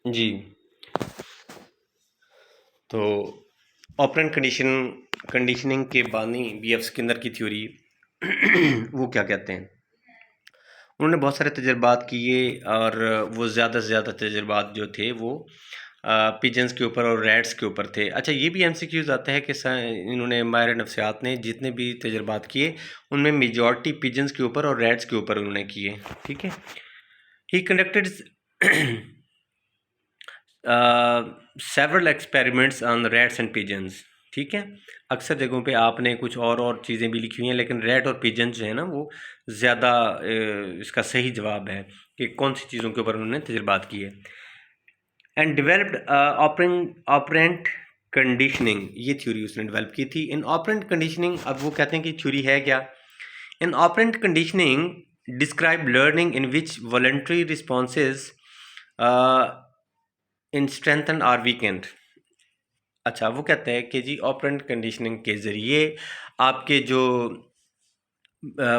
जी। तो operant conditioning के बानी बीएफ स्किनर की थ्योरी वो क्या कहते हैं? उन्होंने बहुत सारे तजर्बात किए और वो ज़्यादा से ज़्यादा तजर्बात जो थे वो पिजन्स के ऊपर और रैट्स के ऊपर थे। अच्छा, ये भी एमसीक्यूज आता है कि इन्होंने माहिर नफ्सियात ने जितने भी तजर्बात किए उनमें मेजॉरिटी पिजन्स के ऊपर और रैट्स के ऊपर उन्होंने किए। ठीक है। He conducted several experiments on rats and pigeons. ठीक है। अक्सर जगहों पे आपने कुछ और चीज़ें भी लिखी हुई हैं, लेकिन रैट और पिजन जो है ना वो ज़्यादा इसका सही जवाब है कि कौन सी चीज़ों के ऊपर उन्होंने तजर्बात किए। एंड डेवलप्ड ऑपरेंट कंडीशनिंग, ये थ्योरी उसने डेवलप की थी। इन ऑपरेंट कंडीशनिंग, अब वो कहते हैं कि थ्योरी है क्या? In operant conditioning describe learning in which voluntary responses in strengthen are weakened. अच्छा, वो कहते हैं कि जी ऑपरेंट कंडीशनिंग के ज़रिए आपके जो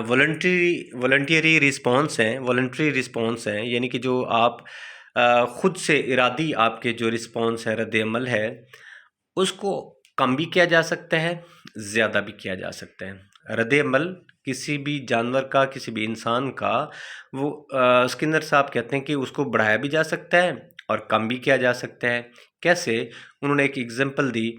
वॉलंटरी रिस्पॉन्स हैं, यानी कि जो आप ख़ुद से इरादी आपके जो रिस्पॉन्स है, रद्द अमल है, उसको कम भी किया जा सकता है, ज़्यादा भी किया जा सकता है। रद्द अमल किसी भी जानवर का, किसी भी इंसान का, वो स्किनर साहब कहते हैं कि उसको बढ़ाया भी जा सकता है और कम भी किया जा सकता है। कैसे? उन्होंने एक example the.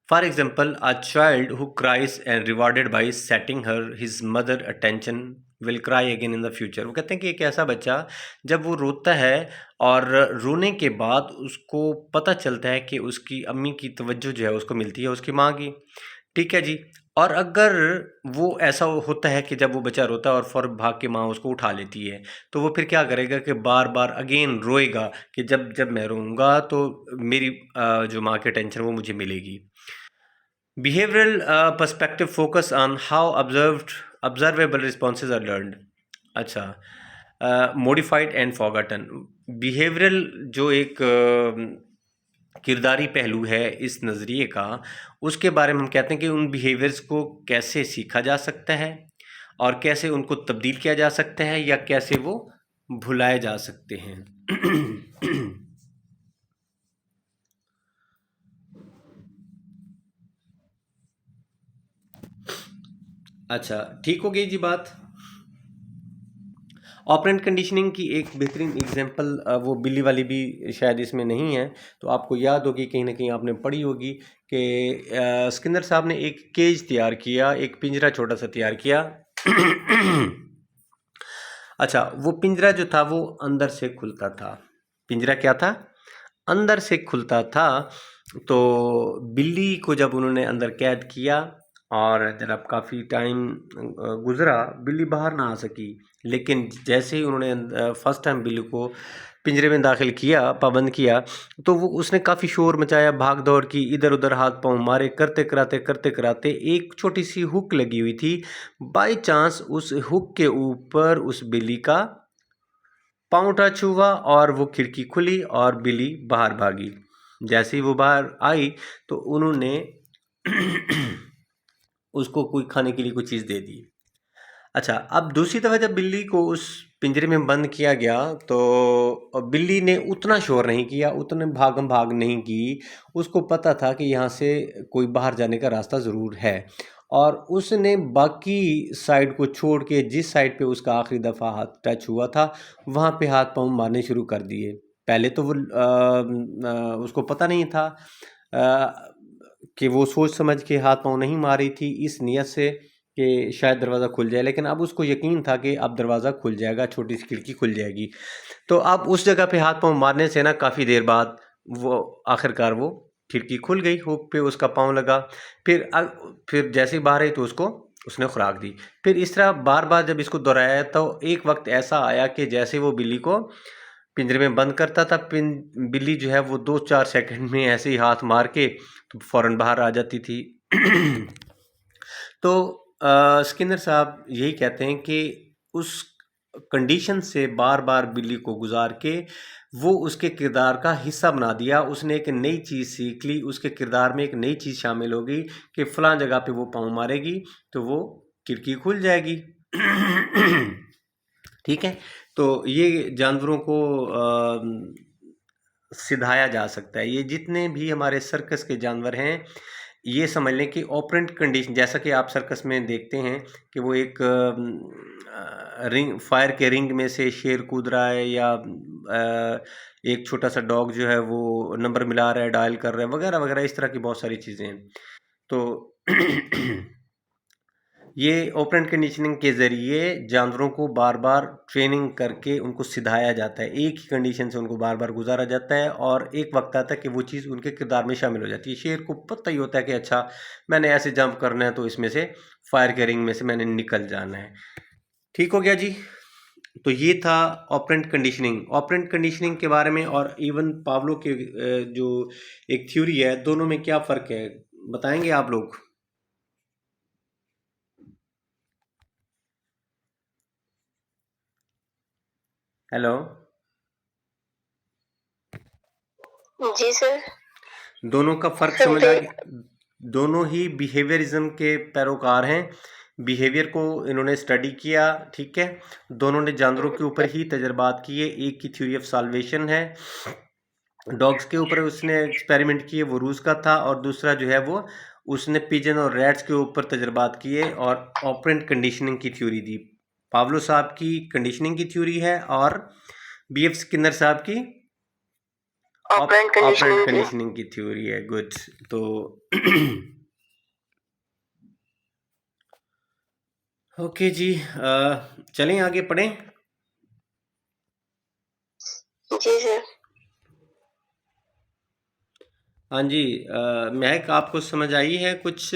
For example, a child who cries and rewarded by setting his mother attention will cry again in the future। वो कहते हैं कि एक ऐसा बच्चा जब वो रोता है और रोने के बाद उसको पता चलता है कि उसकी अम्मी की तवज्जो जो है उसको मिलती है उसकी माँ की। ठीक है जी। और अगर वो ऐसा होता है कि जब वो बच्चा रोता है और फ़ौरन भाग के माँ उसको उठा लेती है, तो वो फिर क्या करेगा कि बार बार अगेन रोएगा कि जब जब मैं रोऊंगा तो मेरी जो माँ की अटेंशन वो मुझे मिलेगी। Behavioral perspective focus on how observable responses are learned। अच्छा, modified and forgotten। बिहेवियरल जो एक किरदारी पहलू है इस नज़रिए का, उसके बारे में हम कहते हैं कि उन बिहेवियर्स को कैसे सीखा जा सकता है और कैसे उनको तब्दील किया जा सकता है या कैसे वो भुलाए जा सकते हैं। अच्छा, ठीक हो गई जी बात। ऑपरेंट कंडीशनिंग की एक बेहतरीन एग्जांपल वो बिल्ली वाली भी शायद इसमें नहीं है, तो आपको याद होगी, कहीं ना कहीं आपने पढ़ी होगी कि स्किनर साहब ने एक केज तैयार किया, एक पिंजरा छोटा सा तैयार किया। अच्छा, वो पिंजरा जो था वो अंदर से खुलता था। पिंजरा क्या था? अंदर से खुलता था। तो बिल्ली को जब उन्होंने अंदर कैद किया और जब काफ़ी टाइम गुज़रा, बिल्ली बाहर ना आ सकी। लेकिन जैसे ही उन्होंने फर्स्ट टाइम बिल्ली को पिंजरे में दाखिल किया, पाबंद किया, तो वो उसने काफ़ी शोर मचाया, भाग दौड़ की, इधर उधर हाथ पांव मारे, करते कराते एक छोटी सी हुक लगी हुई थी। बाय चांस उस हुक के ऊपर उस बिल्ली का पाँव टच हुआ और वो खिड़की खुली और बिल्ली बाहर भागी। जैसे ही वो बाहर आई तो उन्होंने उसको कोई खाने के लिए कोई चीज़ दे दी। अच्छा, अब दूसरी दफ़ा जब बिल्ली को उस पिंजरे में बंद किया गया तो बिल्ली ने उतना शोर नहीं किया, उतने भागम भाग नहीं की। उसको पता था कि यहाँ से कोई बाहर जाने का रास्ता ज़रूर है और उसने बाकी साइड को छोड़ के जिस साइड पे उसका आखिरी दफ़ा हाथ टच हुआ था, वहाँ पे हाथ पाँव मारने शुरू कर दिए। पहले तो वो उसको पता नहीं था कि वो सोच समझ के हाथ पाँव नहीं मार रही थी इस नियत से कि शायद दरवाज़ा खुल जाए, लेकिन अब उसको यकीन था कि अब दरवाज़ा खुल जाएगा, छोटी सी खिड़की खुल जाएगी। तो अब उस जगह पे हाथ पाँव मारने से ना काफ़ी देर बाद वो आखिरकार वो खिड़की खुल गई, हुक पे उसका पाँव लगा। फिर जैसे ही बाहर आई तो उसको उसने खुराक दी। फिर इस तरह बार बार जब इसको दोहराया तो एक वक्त ऐसा आया कि जैसे वो बिल्ली को पिंजरे में बंद करता था, बिल्ली जो है वो 2-4 सेकंड में ऐसे ही हाथ मार के तो फ़ौरन बाहर आ जाती थी। तो स्किनर साहब यही कहते हैं कि उस कंडीशन से बार बार बिल्ली को गुजार के वो उसके किरदार का हिस्सा बना दिया। उसने एक नई चीज़ सीख ली, उसके किरदार में एक नई चीज़ शामिल हो गई कि फ़लाँ जगह पे वो पाँव मारेगी तो वो खिड़की खुल जाएगी। ठीक है। तो ये जानवरों को सिधाया जा सकता है। ये जितने भी हमारे सर्कस के जानवर हैं, ये समझ लें कि ऑपरेंट कंडीशन, जैसा कि आप सर्कस में देखते हैं कि वो एक रिंग, फायर के रिंग में से शेर कूद रहा है, या एक छोटा सा डॉग जो है वो नंबर मिला रहा है, डायल कर रहा है, वगैरह वगैरह, इस तरह की बहुत सारी चीज़ें हैं। तो ये ऑपरेंट कंडीशनिंग के ज़रिए जानवरों को बार बार ट्रेनिंग करके उनको सिखाया जाता है, एक ही कंडीशन से उनको बार बार गुजारा जाता है, और एक वक्त आता है कि वो चीज़ उनके किरदार में शामिल हो जाती है। शेर को पता ही होता है कि अच्छा, मैंने ऐसे जंप करना है, तो इसमें से फायर के रिंग में से मैंने निकल जाना है। ठीक हो गया जी। तो ये था ऑपरेंट कंडीशनिंग। ऑपरेंट कंडीशनिंग के बारे में और इवन पावलो के जो एक थ्योरी है, दोनों में क्या फ़र्क है बताएंगे आप लोग? हेलो। जी सर। दोनों का फ़र्क समझ आ गया? दोनों ही बिहेवियरिज्म के पैरोकार हैं। बिहेवियर को इन्होंने स्टडी किया, ठीक है। दोनों ने जानवरों के ऊपर ही तजर्बात किए। एक की थ्योरी ऑफ साल्वेशन है, डॉग्स के ऊपर उसने एक्सपेरिमेंट किए, वो रूस का था, और दूसरा जो है वो उसने पिजन और रैट्स के ऊपर तजर्बात किए और ऑपरेंट कंडीशनिंग की थ्योरी दी। पावलो साहब की कंडीशनिंग की थ्योरी है, और बी एफ स्किनर साहब की ऑपरेंट कंडीशनिंग की थ्योरी है। गुड। तो ओके जी, चलें आगे पढ़ें। जी सर। हाँ जी, महक आपको समझ आई है कुछ?